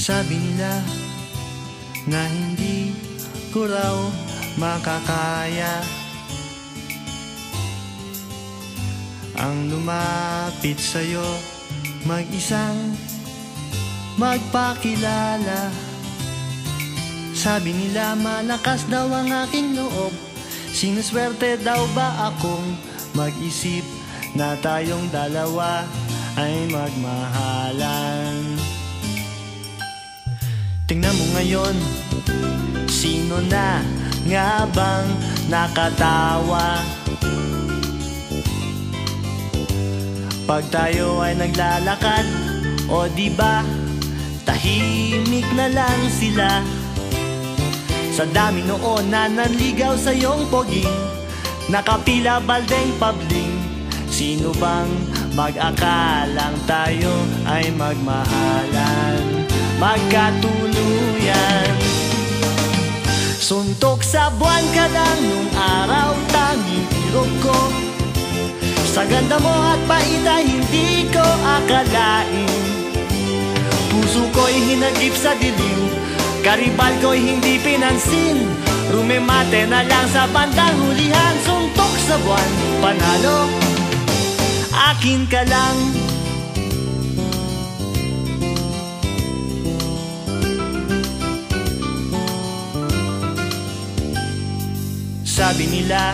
Sabi nila na hindi ko raw makakaya ang lumapit sa'yo, mag-isang magpakilala. Sabi nila malakas daw ang aking loob, sinuswerte daw ba akong mag-isip na tayong dalawa ay magmahalan. Tingnan mo ngayon, sino na nga bang nakatawa pag tayo ay naglalakad? O diba, tahimik na lang sila sa dami noon na nanligaw sa iyong poging, nakapila baldeng pabling. Sino bang mag-akalang tayo ay magmahalan, magkatuluyan? Suntok sa buwan ka lang nung araw, tanging irog ko. Sa ganda mo at paita hindi ko akalain, puso ko'y hinagip sa dilim, karibal ko'y hindi pinansin. Rumemate na lang sa bandang hulihan, suntok sa buwan, panalo, akin ka lang. Sabi nila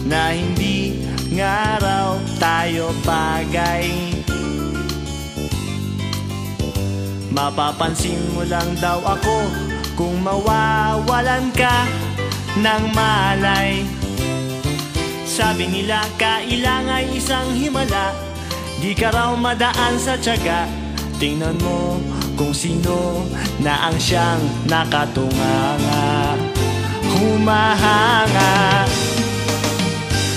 na hindi nga raw tayo bagay, mapapansin mo lang daw ako kung mawawalan ka ng malay. Sabi nila kailangan isang himala, di ka raw madaan sa tiyaga. Tingnan mo kung sino na ang siyang nakatunganga, humahanga.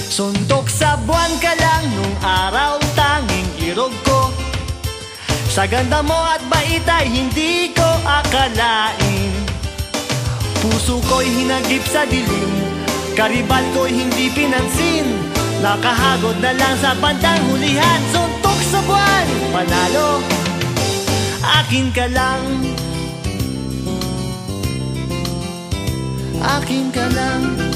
Suntok sa buwan ka lang nung araw, tanging irog ko. Sa ganda mo at bait ay hindi ko akalain, puso ko'y hinagip sa dilim, karibal ko'y hindi pinansin. Nakahagod na lang sa bandang hulihan, suntok sa buwan, panalo, akin ka lang, akin ka lang.